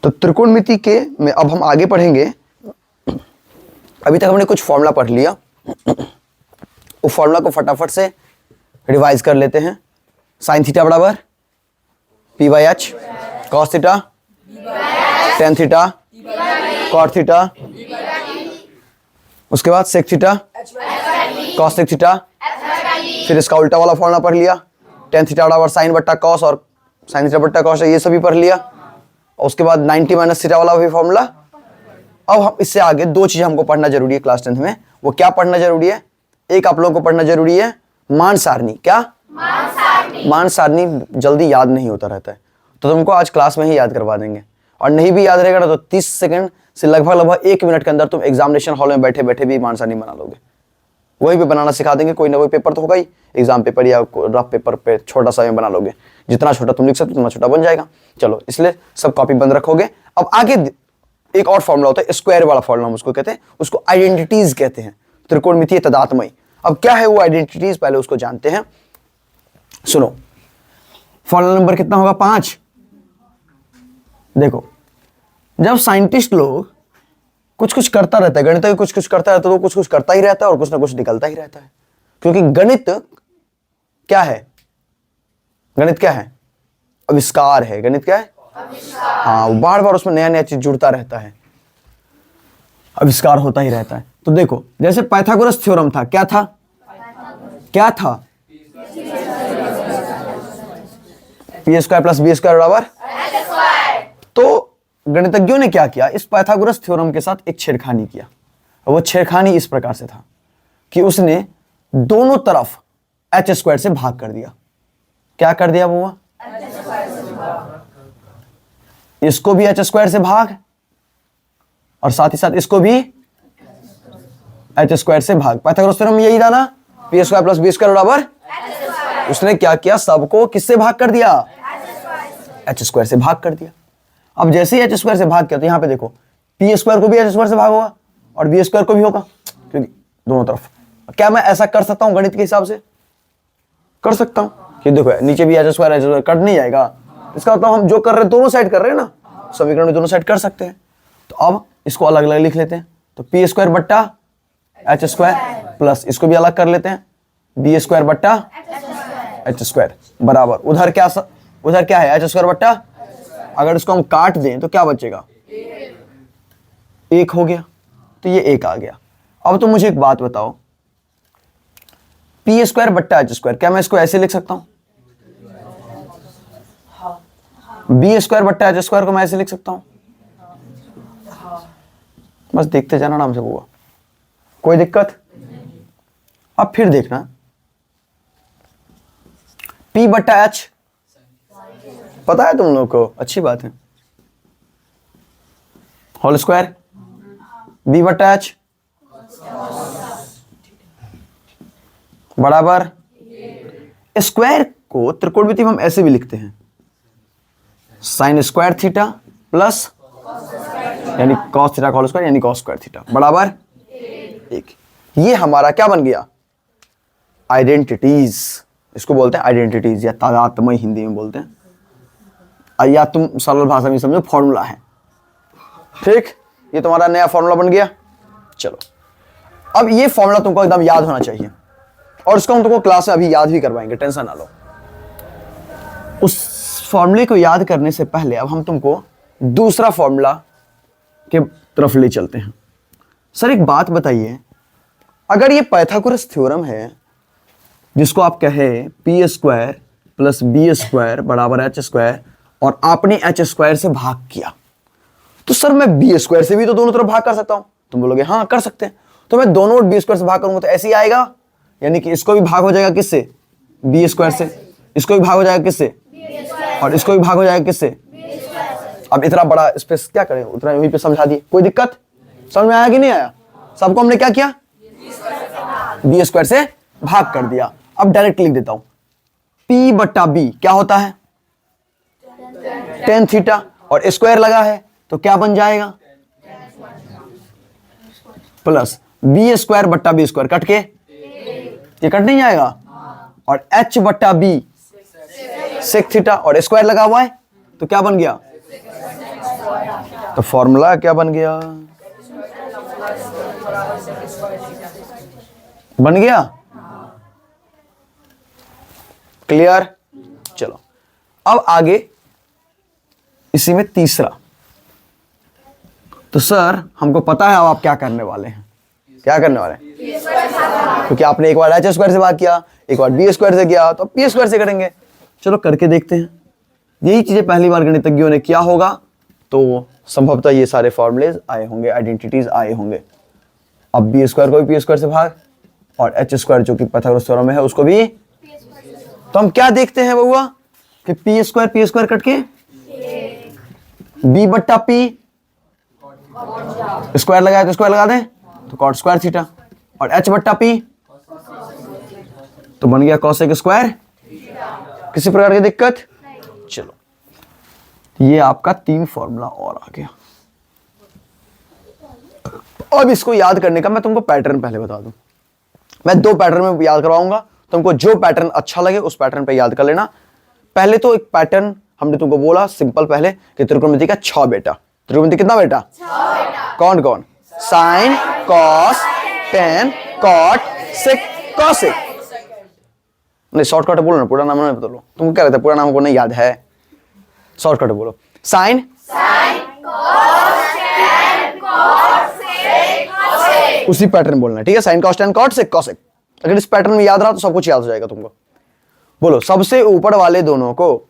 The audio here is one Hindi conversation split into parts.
तो त्रिकोणमिति के में अब हम आगे पढ़ेंगे। अभी तक हमने कुछ फॉर्मूला पढ़ लिया, वो फॉर्मूला को फटाफट से रिवाइज कर लेते हैं। साइन थीटा बराबर P by H, cos theta tan theta, cot theta, उसके बाद sec theta cosec theta, फिर इसका उल्टा वाला फॉर्मूला पढ़ लिया, टेन थीटा बराबर साइन बट्टा कॉस और साइन थीटा बट्टा कॉस है, ये सभी पढ़ लिया। और उसके बाद 90 माइनस थीटा वाला भी फॉर्मूला। अब हम इससे आगे दो चीजें हमको पढ़ना जरूरी है क्लास 10th में। वो क्या पढ़ना जरूरी है? एक आप लोगों को पढ़ना जरूरी है मान सारणी। क्या? मान सारणी जल्दी याद नहीं होता रहता है, तो तुमको आज क्लास में ही याद करवा देंगे। और नहीं भी याद रहेगा ना तो 30 सेकंड से लगभग 1 मिनट के अंदर तुम एग्जामिनेशन हॉल में बैठे बैठे भी मान सारणी बना लोगे। वही पे बनाना सिखा देंगे, कोई ना कोई पेपर तो होगा ही, एग्जाम पेपर या रफ पेपर पे छोटा सा में बना लोगे। जितना छोटा तुम लिख सकते हो उतना छोटा बन जाएगा। चलो, इसलिए सब कॉपी बंद रखोगे। अब आगे एक और फॉर्मूला होता है स्क्वायर वाला फॉर्मूला, हम उसको कहते हैं, उसको आइडेंटिटीज कहते हैं, त्रिकोणमितीय तदात्मय। अब क्या है वो आइडेंटिटीज, पहले उसको जानते हैं। सुनो, फॉर्मूला नंबर कितना होगा? 5। देखो, जब साइंटिस्ट लोग कुछ कुछ करता रहता है, गणित में कुछ कुछ करता रहता है, तो कुछ कुछ करता ही रहता है और कुछ ना कुछ निकलता ही रहता है। क्योंकि गणित क्या है? गणित क्या है? आविष्कार है। गणित क्या है? हाँ, बार बार उसमें नया नया चीज जुड़ता रहता है, आविष्कार होता ही रहता है। तो देखो, जैसे पाइथागोरस थ्योरम था, क्या था? क्या था? P square plus B square बराबर। तो गणितज्ञों ने क्या किया? इस पाइथागोरस थ्योरम के साथ एक छेड़खानी किया। और वो छेड़खानी इस प्रकार से था कि उसने दोनों तरफ एच स्क्वायर से भाग कर दिया। क्या कर दिया वो? इसको भी एच स्क्वायर से भाग और साथ ही साथ इसको भी एच स्क्वायर से भाग। पाइथागोरस थ्योरम यही था ना, P square plus B square बराबर। उसने क्या किया? सबको किससे भाग कर दिया? एच स्क्वायर से भाग कर दिया। अब जैसे ही एच स्क्वायर से भाग किया तो यहां पे देखो, पी स्क्वायर को भी एच स्क्वायर से भाग होगा और बी स्क्वायर को भी होगा, क्योंकि दोनों तरफ। क्या मैं ऐसा कर सकता हूं गणित के हिसाब से? कर सकता हूं कि देखो, नीचे भी एच स्क्वायर कट नहीं जाएगा। इसका मतलब हम जो कर रहे हैं दोनों साइड कर रहे हैं ना, समीकरण में दोनों साइड कर सकते हैं। तो अब इसको अलग अलग लिख लेते हैं। तो पी स्क्वायर बट्टा एच स्क्वायर प्लस इसको भी अलग कर लेते हैं, बी स्क्वायर बट्टा एच स्क्वायर बराबर उधर क्या है? एच स्क्वायर बट्टा। अगर इसको हम काट दें तो क्या बचेगा? 1 हो गया। तो ये 1 आ गया। अब तो मुझे एक बात बताओ, पी स्क्वायर बट्टा एच स्क्वायर, क्या मैं इसको ऐसे लिख सकता हूं? बी स्क्वायर बट्टा एच स्क्वायर को मैं ऐसे लिख सकता हूं? बस देखते जाना आराम से होगा, कोई दिक्कत? अब फिर देखना, P बट्टा एच पता है तुम लोग को? अच्छी बात है। होल स्क्वायर B बट्टा एच बराबर। स्क्वायर को त्रिकोणमिति में हम ऐसे भी लिखते हैं, साइन स्क्वायर थीटा प्लस यानी कॉस थीटा का होल स्क्वायर यानी कॉस स्क्वायर थीटा बराबर 1। ये हमारा क्या बन गया? आइडेंटिटीज। इसको बोलते हैं आइडेंटिटीज या तादात्म्य हिंदी में बोलते हैं, या तुम सरल भाषा में समझो फॉर्मूला है। ठीक, ये तुम्हारा नया फॉर्मूला बन गया। चलो, अब ये फॉर्मूला तुमको एकदम याद होना चाहिए और इसको हम तुमको क्लास में अभी याद भी करवाएंगे, टेंशन ना लो। उस फॉर्मूले को याद करने से पहले अब हम तुमको दूसरा फॉर्मूला के तरफ ले चलते हैं। सर एक बात बताइए, अगर ये पाइथागोरस थ्योरम है जिसको आप कहे P square plus B square बराबर एच स्क्वायर और आपने एच स्क्वायर से भाग किया, तो सर मैं बी स्क्वायर से भी तो दोनों तरफ भाग कर सकता हूं। तुम बोलोगे हाँ कर सकते हैं। तो मैं दोनों बी स्क्वायर से भाग करूंगा तो ऐसे ही आएगा, यानी कि इसको भी भाग हो जाएगा किससे? बी स्क्वायर से। इसको भी भाग हो जाएगा किससे? और इसको भी भाग हो जाएगा किससे? अब इतना बड़ा स्पेस क्या करें, उतना वहीं पे समझा दिए। कोई दिक्कत? समझ में आया कि नहीं आया? सबको हमने क्या किया? बी स्क्वायर से भाग कर दिया। अब डायरेक्ट लिख देता हूं, P बट्टा बी क्या होता है? टेन थीटा, और स्क्वायर लगा है तो क्या बन जाएगा? प्लस बी स्क्वायर बट्टा बी स्क्वायर कट के ये कट नहीं जाएगा, और एच बट्टा बी सेक थीटा और स्क्वायर लगा हुआ है तो क्या बन गया? तो फॉर्मूला क्या बन गया? बन गया? क्लियर? चलो अब आगे इसी में तीसरा। तो सर हमको पता है अब आप क्या करने वाले हैं। क्या करने वाले हैं? क्योंकि आपने एक बार एच स्क्वायर से बात किया, एक बार बी स्क्वायर से किया, तो पी स्क्वायर से करेंगे। चलो करके देखते हैं। यही चीजें पहली बार गणितज्ञों ने किया होगा, तो संभवतः ये सारे फॉर्मूलेज आए होंगे, आइडेंटिटीज आए होंगे। अब बी स्क्वायर को भी पी स्क्वायर से भाग, और एच स्क्वायर जो कि पाइथागोरस थ्योरम में है उसको भी। तो हम क्या देखते हैं बउआ कि पी स्क्वायर कट के बी बट्टा पी स्क्वायर लगाए तो स्क्वायर लगा दें तो कॉट स्क्वायर थीटा, और एच बट्टा पी तो बन गया कॉसेक स्क्वायर। किसी प्रकार की दिक्कत? चलो ये आपका 3 फॉर्मूला और आ गया। अब इसको याद करने का मैं तुमको पैटर्न पहले बता दूं। मैं 2 पैटर्न में याद करवाऊंगा, तुमको जो पैटर्न अच्छा लगे उस पैटर्न पे याद कर लेना। पहले तो एक पैटर्न हमने तुमको बोला सिंपल पहले कि त्रिकोणमिति का 6 बेटा। त्रिकोणमिति कितना बेटा? 6 बेटा। कौन कौन? साइन, कॉस, टेन, कॉट, सेक, कॉसेक। नहीं शॉर्टकट बोलो ना, पूरा नाम नहीं बता लो। तुमको क्या रहता है पूरा नाम को नहीं याद है? शॉर्टकट बोलो। साइन, कॉस, टेन, कॉट, सेक, कॉसेक। उसी पैटर्न बोलना है, ठीक है? साइन, कॉस, टेन, कॉट, सेक, कॉसेक। अगर इस पैटर्न में याद रहा तो सब कुछ याद हो जाएगा तुमको। बोलो सबसे ऊपर वाले दोनों को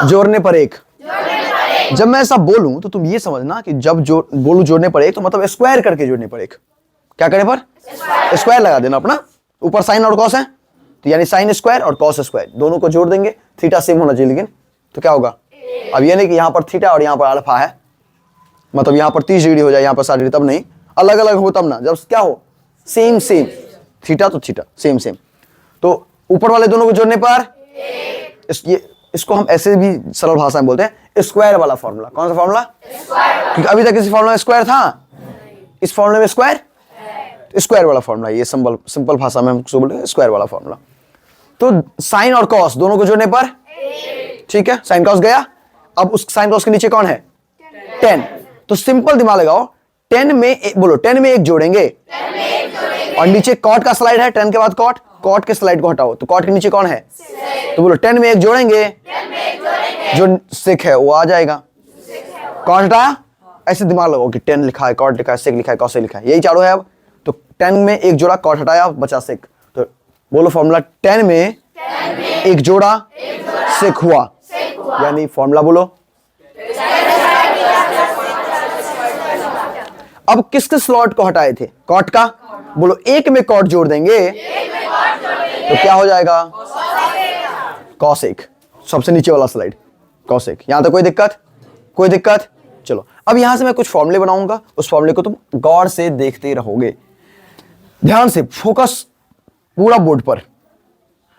जोड़ने पर एक। जब मैं ऐसा बोलूं तो तुम ये समझना कि जब बोलूं जोड़ने पर एक तो मतलब स्क्वायर करके जोड़ने पर एक। क्या करने पर? स्क्वायर लगा देना अपना। ऊपर साइन और कॉस है तो यानी साइन स्क्वायर और कॉस स्क्वायर दोनों को जोड़ देंगे। थीटा सेम होना चाहिए लेकिन, तो क्या होगा? अब ये नहीं कि यहां पर थीटा और यहां पर अल्फा है, मतलब यहां पर 30 डिग्री हो जाए, यहां पर 60 डिग्री, तब नहीं। अलग अलग हो तब ना, जब क्या हो? Same same. थीटा तो थीटा सेम सेम। तो ऊपर वाले दोनों को जोड़ने पर इसको हम ऐसे भी सरल भाषा में बोलते हैं स्क्वायर वाला फॉर्मूला। कौन सा फॉर्मूला? क्योंकि अभी तक इस फॉर्मूला में स्क्वायर था, इस फॉर्मूले में स्क्वायर, स्क्वायर वाला फॉर्मूला। ये सिंपल भाषा में हम उसको बोलते हैं स्क्वायर वाला फॉर्मूला। तो साइन और कॉस दोनों को जोड़ने पर, ठीक है, साइन कॉस गया। अब उस साइन कॉस के नीचे कौन है? 10। तो सिंपल दिमाग लगाओ, 10 में बोलो 10 में एक जोड़ेंगे और नीचे कॉट का स्लाइड है, 10 के बाद कॉट, कॉट के स्लाइड को हटाओ तो कॉट के नीचे कौन है? तो बोलो 10 में एक जोड़ेंगे, जो सेक है वो आ जाएगा। कॉट हटाया, ऐसे दिमाग लगाओ कि 10 लिखा है, कॉट लिखा है, सेक लिखा है, कॉसेक लिखा है, यही चारों है। अब तो 10 में एक जोड़ा, कॉट हटाया, बचा सेक। तो बोलो फॉर्मूला 10 में एक जोड़ा सेक हुआ, यानी फॉर्मूला बोलो। अब किस किस स्लॉट को हटाए थे? कॉट का। बोलो एक में कॉट जोड़ देंगे तो क्या हो जाएगा? कॉसेक। सबसे नीचे वाला स्लाइड कॉसेक। यहां तक कोई दिक्कत? कोई दिक्कत? चलो अब यहां से मैं कुछ फॉर्मूले बनाऊंगा, उस फॉर्मूले को तुम गौर से देखते रहोगे, ध्यान से, फोकस पूरा बोर्ड पर।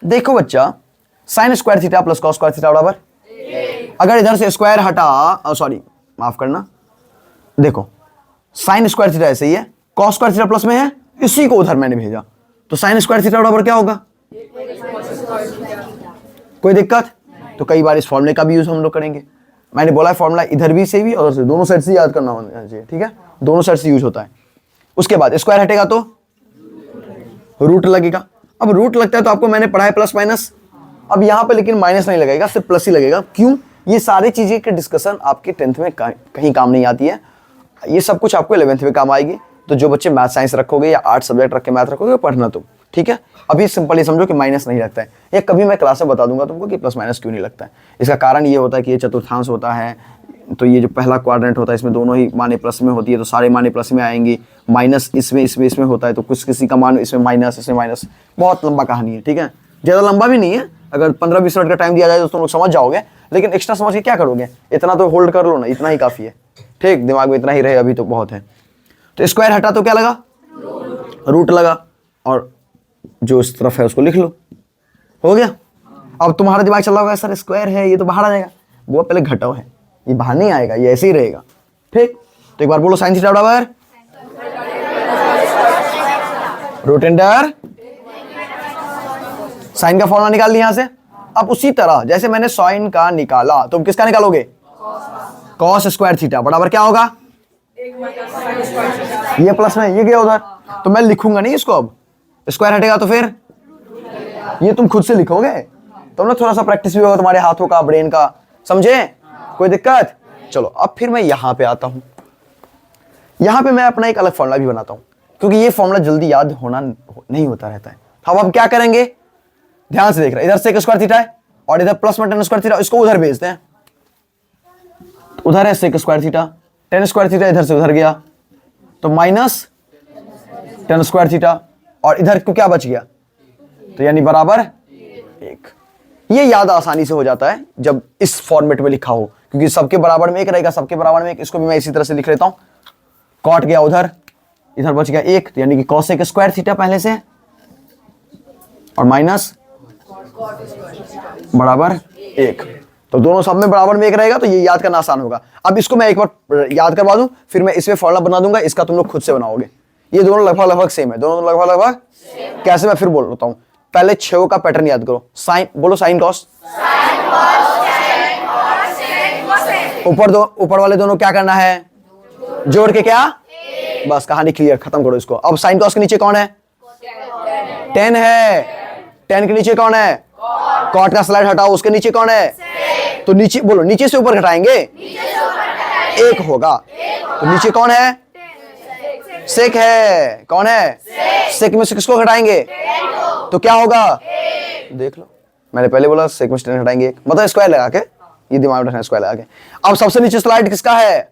देखो बच्चा, sine square theta plus cos square theta बराबर, अगर इधर से स्क्वायर हटा, सॉरी माफ करना, देखो साइन स्क्वायर थीटा ऐसे ही है, कॉस स्क्वायर थीटा प्लस में है, इसी को उधर मैंने भेजा, तो साइन स्क्वायर थीटा बराबर क्या होगा? कोई दिक्कत? तो कई बार इस फॉर्मूले का भी यूज हम लोग करेंगे। मैंने बोला है फॉर्मूला इधर भी से भी और से, दोनों साइड से याद करना होना चाहिए, ठीक है? दोनों साइड से यूज होता है। उसके बाद स्क्वायर हटेगा तो रूट लगेगा। अब रूट लगता है तो आपको मैंने पढ़ा है प्लस माइनस, अब यहां पे लेकिन माइनस नहीं लगेगा, सिर्फ प्लस ही लगेगा। क्यों? ये सारी चीजें की डिस्कशन आपके 10th में कहीं काम नहीं आती है, ये सब कुछ आपको 11th में काम आएगी। तो जो बच्चे मैथ साइंस रखोगे या 8 सब्जेक्ट रख के मैथ रखोगे पढ़ना तुम, ठीक है? अभी सिंपल ये समझो कि माइनस नहीं लगता है, या कभी मैं क्लास में बता दूंगा तुमको कि प्लस माइनस क्यों नहीं लगता है। इसका कारण ये होता है कि ये चतुर्थांश होता है, तो ये जो पहला क्वाड्रेंट होता है इसमें दोनों ही माने प्लस में होती है, तो सारे माने प्लस में आएंगी। माइनस इसमें होता है, तो कुछ किसी का मान इसमें माइनस, इसमें माइनस। बहुत लंबा कहानी है, ठीक है? ज़्यादा लंबा भी नहीं है, अगर 15-20 मिनट का टाइम दिया जाए तो तुम लोग समझ जाओगे, लेकिन एक्स्ट्रा समझ के क्या करोगे? इतना तो होल्ड कर लो ना, इतना ही काफ़ी है, ठीक? दिमाग में इतना ही रहे अभी तो बहुत है। तो स्क्वायर हटा तो क्या लगा? रूट लगा, और जो इस तरफ है उसको लिख लो, हो गया। अब तुम्हारा दिमाग चल रहा होगा सर स्क्वायर है ये तो बाहर आ जाएगा, वो पहले घटाओ है, ये बाहर नहीं आएगा, ये ऐसे ही रहेगा, ठीक? तो एक बार बोलो साइन थीटा बराबर रूट अंडर साइन का फॉर्मूला निकाल लिया यहां से। अब उसी तरह जैसे मैंने साइन का निकाला, तुम किसका निकालोगे? कॉस स्क्वायर थीटा बराबर क्या होगा, ये प्लस में ये गया उधर, तो मैं लिखूंगा नहीं इसको, अब स्क्वायर हटेगा तो फिर ये तुम खुद से लिखोगे, तो ना थोड़ा सा प्रैक्टिस भी होगा तुम्हारे हाथों का, ब्रेन का, समझे, कोई दिक्कत। चलो अब फिर मैं यहां पे आता हूं, यहां पे मैं अपना एक अलग फॉर्मूला भी बनाता हूं, क्योंकि ये फॉर्मूला जल्दी याद होना नहीं होता रहता है। हम अब क्या करेंगे, ध्यान से देख रहे हैं, इधर सेक स्क्वायर थीटा है और इधर प्लस में टेन स्क्वायर थीटा, इसको उधर भेजते हैं, उधर है sec square theta, tan square theta इधर से उधर गया तो माइनस टेन स्क्वायर थीटा, और इधर को क्या बच गया, तो यानी बराबर 1। ये याद आसानी से हो जाता है जब इस फॉर्मेट में लिखा हो, क्योंकि सबके बराबर में 1 रहेगा, सबके बराबर में 1। इसको भी मैं इसी तरह से लिख लेता हूं, कॉट गया उधर, इधर बच गया 1, तो यानी कि कॉसेक स्क्वायर थीटा पहले से और माइनस बराबर 1, तो दोनों सब में बराबर में 1 रहेगा, तो ये याद करना आसान होगा। अब इसको मैं एक बार याद करवा दूं, फिर मैं इसमें फॉर्मूला बना दूंगा, इसका तुम लोग खुद से बनाओगे। ये दोनों लगभग सेम है, दोनों लगभग कैसे, मैं फिर बोल देता हूं। पहले 6 का पैटर्न याद करो, साइन बोलो, साइन कॉस, ऊपर वाले दोनों क्या करना है, जोड़ के क्या, बस कहानी क्लियर, खत्म करो इसको। अब साइन कॉस के नीचे कौन है, 10 है, 10 के नीचे कौन है, कॉट का स्लाइड हटाओ, उसके नीचे कौन है, तो नीचे बोलो, नीचे से ऊपर घटाएंगे 1 होगा, तो नीचे कौन है, सेक है, कौन है, सेक में से किसको घटाएंगे, तो क्या होगा, देख लो, मैंने पहले बोला सेक में से 10 घटाएंगे 1, मतलब स्क्वायर लगा के, ये दिमाग में रखना, स्क्वायर लगा के। अब सबसे नीचे स्लाइड किसका है,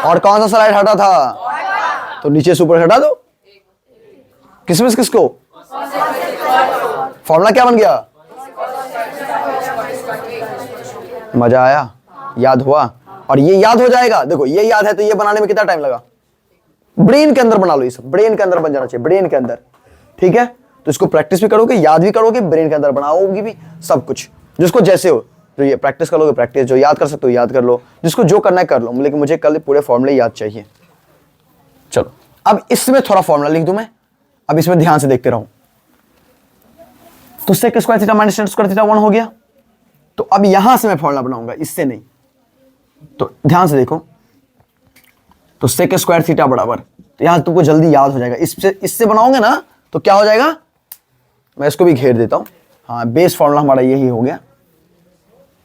और कौन सा स्लाइड हटा था, तो नीचे से ऊपर हटा दो, किसमें से किसको, फॉर्मूला क्या बन गया, मजा आया, याद हुआ, और ये याद हो जाएगा। देखो ये याद है तो ये बनाने में कितना टाइम लगा, ब्रेन के अंदर बना लो, ये सब ब्रेन के अंदर बन जाना चाहिए, ब्रेन के अंदर, ठीक है। तो इसको प्रैक्टिस भी करोगे, याद भी करोगे, ब्रेन के अंदर बनाओगे भी, सब कुछ जिसको जैसे हो, जो ये प्रैक्टिस करोगे प्रैक्टिस, जो याद कर सकते हो याद कर लो, जिसको जो करना है कर लो, लेकिन मुझे कल पूरे फॉर्मूले याद चाहिए। चलो अब इसमें थोड़ा फॉर्मूला लिख दूं मैं, अब इसमें ध्यान से देखते रहो। तो sec square theta minus tan square theta 1 हो गया, तो अब यहां से मैं फॉर्मूला बनाऊंगा, इससे नहीं, तो ध्यान से देखो, तो सेक स्क्वायर थीटा बराबर, तो यहां तुमको जल्दी याद हो जाएगा, इससे बनाओगे ना तो क्या हो जाएगा, मैं इसको भी घेर देता हूं, हाँ बेस फॉर्मूला हमारा यही हो गया।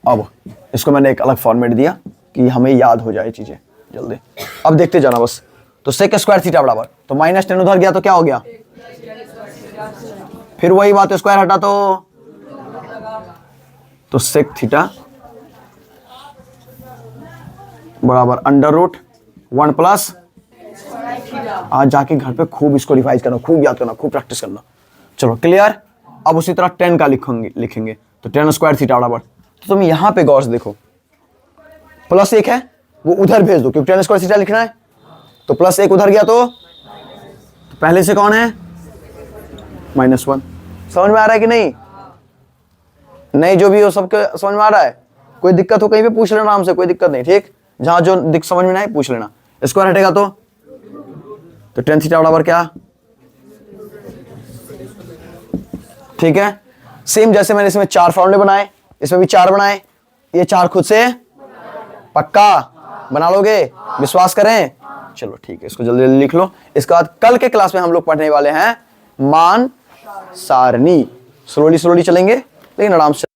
अब इसको मैंने एक अलग फॉर्मेट दिया कि हमें याद हो जाए चीजें जल्दी, अब देखते जाना बस। तो सेक स्क्वायर थीटा बराबर, तो माइनस 10 उधर गया तो क्या हो गया, फिर वही बात, स्क्वायर हटा तो सेक थीटा बराबर अंडर रूट 1 प्लस, आज जाके घर पे खूब इसको रिवाइज करना, खूब याद करना, खूब प्रैक्टिस करना। चलो क्लियर। अब उसी तरह 10 का लिखेंगे तो 10 स्क्वायर थीटा बराबर, तो तुम यहां पे गौर से देखो, प्लस 1 है वो उधर भेज दो, क्योंकि 10 स्क्वायर थीटा लिखना है, तो प्लस 1 उधर गया तो पहले से कौन है, -1। समझ में आ रहा है कि नहीं, जो भी हो सबके समझ में आ रहा है, कोई दिक्कत हो कहीं पे पूछ लेना आराम से, कोई दिक्कत नहीं, ठीक, जहां जो दिक्कत समझ में ना आए पूछ लेना। स्क्वायर हटेगा तो 10 थीटा बराबर क्या, ठीक है। सेम जैसे मैंने इसमें 4 फॉर्मूले बनाए, इसमें भी 4 बनाए, ये 4 खुद से पक्का बना लोगे, विश्वास करें। चलो ठीक है, इसको जल्दी जल्दी लिख लो। इसके बाद कल के क्लास में हम लोग पढ़ने वाले हैं मान सारणी, स्लोली चलेंगे लेकिन आराम से।